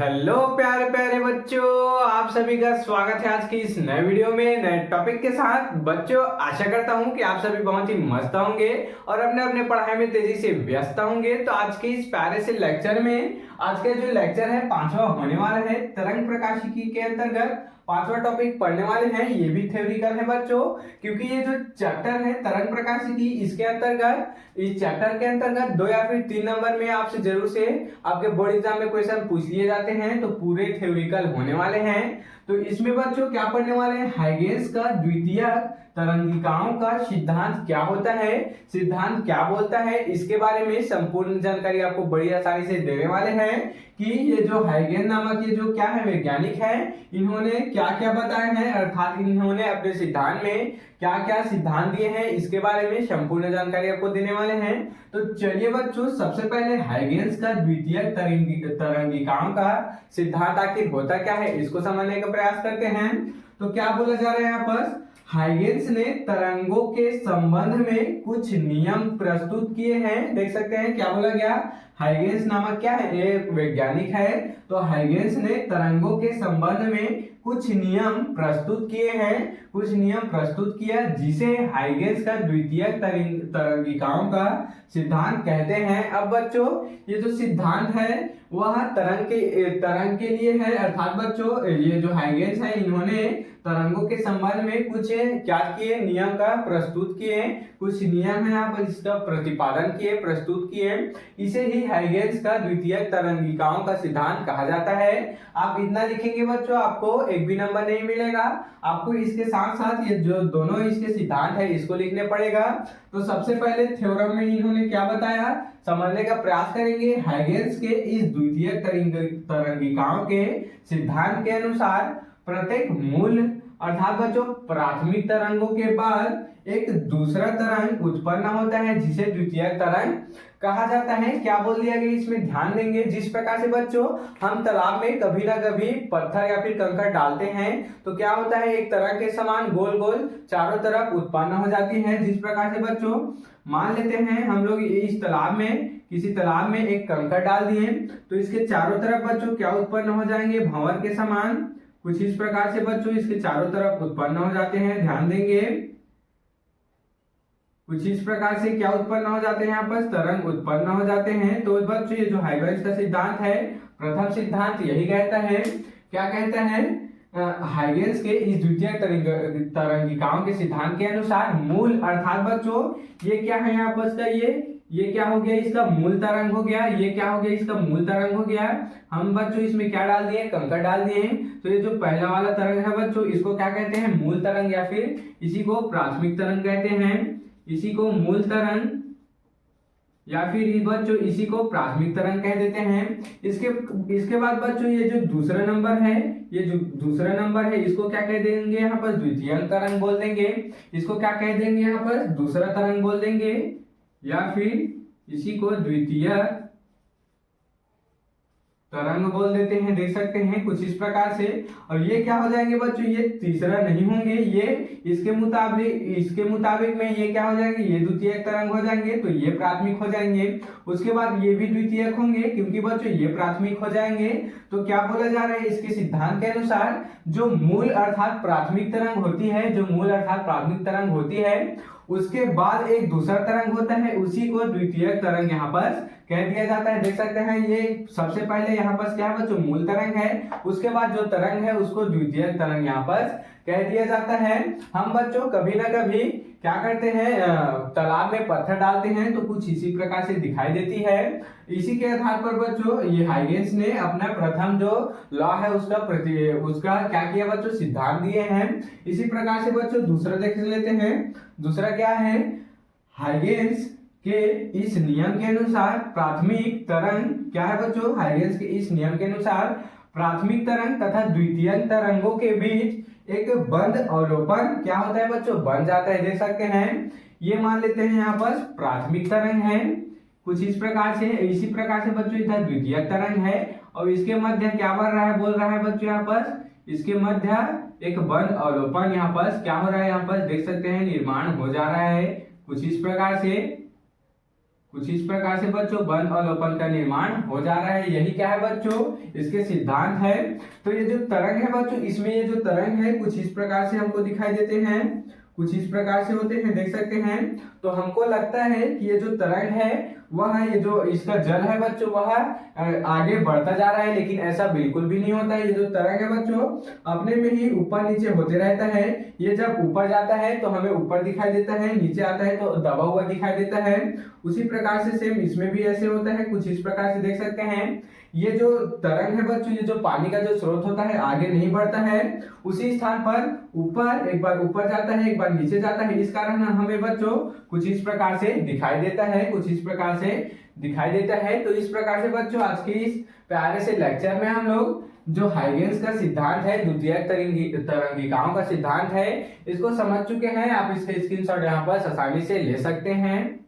Hello प्यारे प्यारे बच्चों, आप सभी का स्वागत है आज की इस नए वीडियो में नए टॉपिक के साथ। बच्चों, आशा करता हूं कि आप सभी बहुत ही मस्त होंगे और अपने अपने पढ़ाई में तेजी से व्यस्त होंगे। तो आज के इस प्यारे से लेक्चर में आज का जो लेक्चर है पांचवा होने वाला है। तरंग प्रकाशिकी के अंतर्गत पांचवा टॉपिक पढ़ने वाले हैं। ये भी थ्योरिकल है बच्चों, क्योंकि ये जो चैप्टर है तरंग प्रकाशिकी, इसके अंतर्गत इस चैप्टर के अंतर्गत 2 या फिर 3 नंबर में आपसे जरूर से आपके बोर्ड एग्जाम में क्वेश्चन पूछ लिए जाते हैं। तो पूरे थ्योरिकल होने वाले हैं। तो इसमें बच्चों क्या पढ़ने वाले हैं, हाइगेंस का द्वितीयक तरंगिकाओं का सिद्धांत क्या होता है, सिद्धांत क्या बोलता है, इसके बारे में संपूर्ण जानकारी आपको बड़ी आसानी से देने वाले हैं कि ये जो हाइगेन नामक ये जो क्या है वैज्ञानिक है, इन्होंने क्या क्या बताया है, अर्थात इन्होंने अपने सिद्धांत में क्या क्या सिद्धांत दिए हैं, इसके बारे में संपूर्ण जानकारी आपको देने वाले हैं। तो चलिए बच्चों, सबसे पहले हाइगेंस का द्वितीयक तरंगिकाओं का सिद्धांत आखिर होता क्या है, इसको समझने का प्रयास करते हैं। तो क्या बोला जा रहा है यहाँ पर, हाइगेंस ने तरंगों के संबंध में कुछ नियम प्रस्तुत किए हैं। देख सकते हैं क्या बोला गया, हाइगेंस नामक क्या है, एक वैज्ञानिक है। तो हाइगेंस ने तरंगों के संबंध में कुछ नियम प्रस्तुत किए हैं, कुछ नियम प्रस्तुत किया, जिसे हाइगेंस का द्वितीयक तरंगिकाओं का सिद्धांत कहते हैं। अब बच्चों, ये जो सिद्धांत है वह तरंग के लिए है, अर्थात बच्चों ये जो हाइगेंस है इन्होंने तरंगों के संबंध में कुछ क्या किए, नियम का प्रस्तुत किए, कुछ नियम है यहाँ पर इसका प्रतिपादन किए, प्रस्तुत किए। इसे ही हाइगेंस का द्वितीयक तरंगिकाओं का सिद्धांत कहा जाता है। आप इतना लिखेंगे बच्चों, आपको एक भी नंबर नहीं मिलेगा। आपको इसके साथ साथ ये जो दोनों इसके सिद्धांत है इसको लिखने पड़ेगा। तो सबसे पहले थ्योरम में इन्होंने क्या बताया, समझने का प्रयास करेंगे। हाइगेंस के इस द्वितीयक तरंगिकाओं के सिद्धांत के अनुसार प्रत्येक मूल अर्थात बच्चों प्राथमिक तरंगों के बाद एक दूसरा तरंग उत्पन्न होता है, जिसे द्वितीयक तरंग कहा जाता है। क्या बोल दिया गया इसमें, ध्यान देंगे। जिस प्रकार से बच्चों हम तालाब में कभी ना कभी पत्थर या फिर कंकड़ डालते हैं तो क्या होता है, एक तरंग के समान गोल गोल चारों तरफ उत्पन्न हो जाती है। जिस प्रकार से बच्चों मान लेते हैं हम लोग इस तालाब में, किसी तालाब में एक कंकड़ डाल दिए तो इसके चारों तरफ बच्चों क्या उत्पन्न हो जाएंगे, भंवर के समान कुछ इस प्रकार से बच्चों इसके चारों तरफ उत्पन्न हो जाते हैं। ध्यान देंगे, कुछ इस प्रकार से क्या उत्पन्न हो जाते हैं, यहाँ पर तरंग उत्पन्न हो जाते हैं। तो बच्चों ये जो हाइगेंस का सिद्धांत है, प्रथम सिद्धांत यही कहता है, क्या कहता है, हाइगेंस के इस द्वितीयक तरंगिकाओं के सिद्धांत के अनुसार मूल अर्थात बच्चों ये क्या है यहाँ पर, ये क्या हो गया, इसका मूल तरंग हो गया। ये क्या हो गया, इसका मूल तरंग हो गया। हम बच्चों इसमें क्या डाल दिए, कंकड़ डाल दिए। तो ये जो पहला वाला तरंग है बच्चों, इसको क्या कहते हैं, मूल तरंग, या फिर इसी को प्राथमिक तरंग कहते हैं, इसी को मूल तरंग या फिर बच्चों इसी को प्राथमिक तरंग कह देते हैं। इसके बाद बच्चों ये जो दूसरा नंबर है, ये जो दूसरा नंबर है इसको क्या कह देंगे, यहाँ पर द्वितीयक तरंग बोल देंगे। इसको क्या कह देंगे, यहाँ पर दूसरा तरंग बोल देंगे, या फिर इसी को द्वितीयक तरंग बोल देते हैं। देख सकते हैं कुछ इस प्रकार से। और ये क्या हो जाएंगे बच्चों, ये तीसरा नहीं होंगे, ये इसके मुताबिक में ये क्या हो जाएंगे, ये द्वितीयक तरंग हो जाएंगे। तो ये प्राथमिक हो जाएंगे। उसके बाद ये भी द्वितीयक होंगे, क्योंकि बच्चों ये प्राथमिक हो जाएंगे। तो क्या बोला जा रहा है, इसके सिद्धांत के अनुसार जो मूल अर्थात प्राथमिक तरंग होती है, जो मूल अर्थात प्राथमिक तरंग होती है, उसके बाद एक दूसरा तरंग होता है, उसी को द्वितीयक तरंग यहाँ पर कह दिया जाता है। देख सकते हैं ये सबसे पहले यहाँ पर क्या है बच्चों, मूल तरंग है। उसके बाद जो तरंग है उसको द्वितीयक तरंग यहाँ पर कह दिया जाता है। हम बच्चों कभी ना कभी क्या करते हैं, तालाब में पत्थर डालते हैं तो कुछ इसी प्रकार से दिखाई देती है। इसी के आधार पर बच्चों ये हाइगेंस ने अपना प्रथम जो लॉ है उसका क्या किया बच्चों, सिद्धांत दिए हैं। इसी प्रकार से बच्चों दूसरा देख लेते हैं। दूसरा क्या है, हाइगेंस के इस नियम के अनुसार प्राथमिक तरंग क्या है बच्चों, हाइगेंस के इस नियम के अनुसार प्राथमिक तरंग तथा द्वितीयक तरंगों के बीच एक बंद अवलोकन क्या होता है बच्चों, बन जाता है। देख सकते हैं ये मान लेते हैं यहाँ पर प्राथमिक तरंग है, कुछ इस प्रकार से। इसी प्रकार से बच्चों इधर द्वितीयक तरंग है और इसके मध्य क्या बन रहा है, बोल रहा है बच्चों यहाँ पर, इसके मध्य एक बंद अवलोकन यहाँ पर क्या हो रहा है, यहाँ पर देख सकते हैं निर्माण हो जा रहा है कुछ इस प्रकार से। कुछ इस प्रकार से बच्चों बंद और ओपन का निर्माण हो जा रहा है। यही क्या है बच्चों, इसके सिद्धांत है। तो ये जो तरंग है बच्चों, इसमें ये जो तरंग है कुछ इस प्रकार से हमको दिखाई देते हैं, कुछ इस प्रकार से होते हैं, देख सकते हैं। तो हमको लगता है कि ये जो तरंग है वह ये जो इसका जल है बच्चों वह आगे बढ़ता जा रहा है, लेकिन ऐसा बिल्कुल भी नहीं होता है। ये जो तरंग है बच्चों अपने में ही ऊपर नीचे होते रहता है। ये जब ऊपर जाता है तो हमें ऊपर दिखाई देता है, नीचे आता है तो दबा हुआ दिखाई देता है। उसी प्रकार से सेम इसमें भी ऐसे होता है, कुछ इस प्रकार से देख सकते हैं। ये जो तरंग है बच्चों, ये जो पानी का जो स्रोत होता है आगे नहीं बढ़ता है, उसी स्थान पर ऊपर एक बार ऊपर जाता है, एक बार नीचे जाता है। इस कारण हमें बच्चों कुछ इस प्रकार से दिखाई देता है, कुछ इस प्रकार से दिखाई देता है। तो इस प्रकार से बच्चों आज के इस प्यारे से लेक्चर में हम लोग जो हाइगेंस का सिद्धांत है, द्वितीयक तरंगिकाओं का सिद्धांत है, इसको समझ चुके हैं। आप इसका स्क्रीनशॉट यहाँ पर आसानी से ले सकते हैं।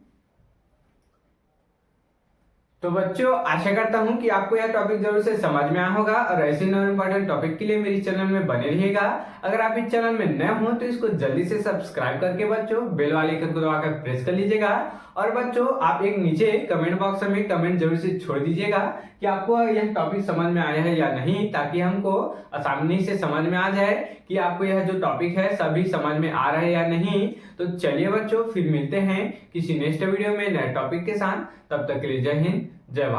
तो बच्चों आशा करता हूं कि आपको यह टॉपिक जरूर से समझ में आया होगा, और ऐसे नए इंपॉर्टेंट टॉपिक के लिए मेरे चैनल में बने रहिएगा। अगर आप इस चैनल में नए हो तो इसको जल्दी से सब्सक्राइब करके बच्चों बेल वाले आइकन को दबाकर प्रेस कर लीजिएगा। और बच्चों आप एक नीचे कमेंट बॉक्स में कमेंट जरूर से छोड़ दीजिएगा कि आपको यह टॉपिक समझ में आया है या नहीं, ताकि हमको आसानी से समझ में आ जाए कि आपको यह जो टॉपिक है सभी समझ में आ रहा है या नहीं। तो चलिए बच्चों फिर मिलते हैं किसी नेक्स्ट वीडियो में नए टॉपिक के साथ। तब तक के लिए जय हिंद, जय भारत।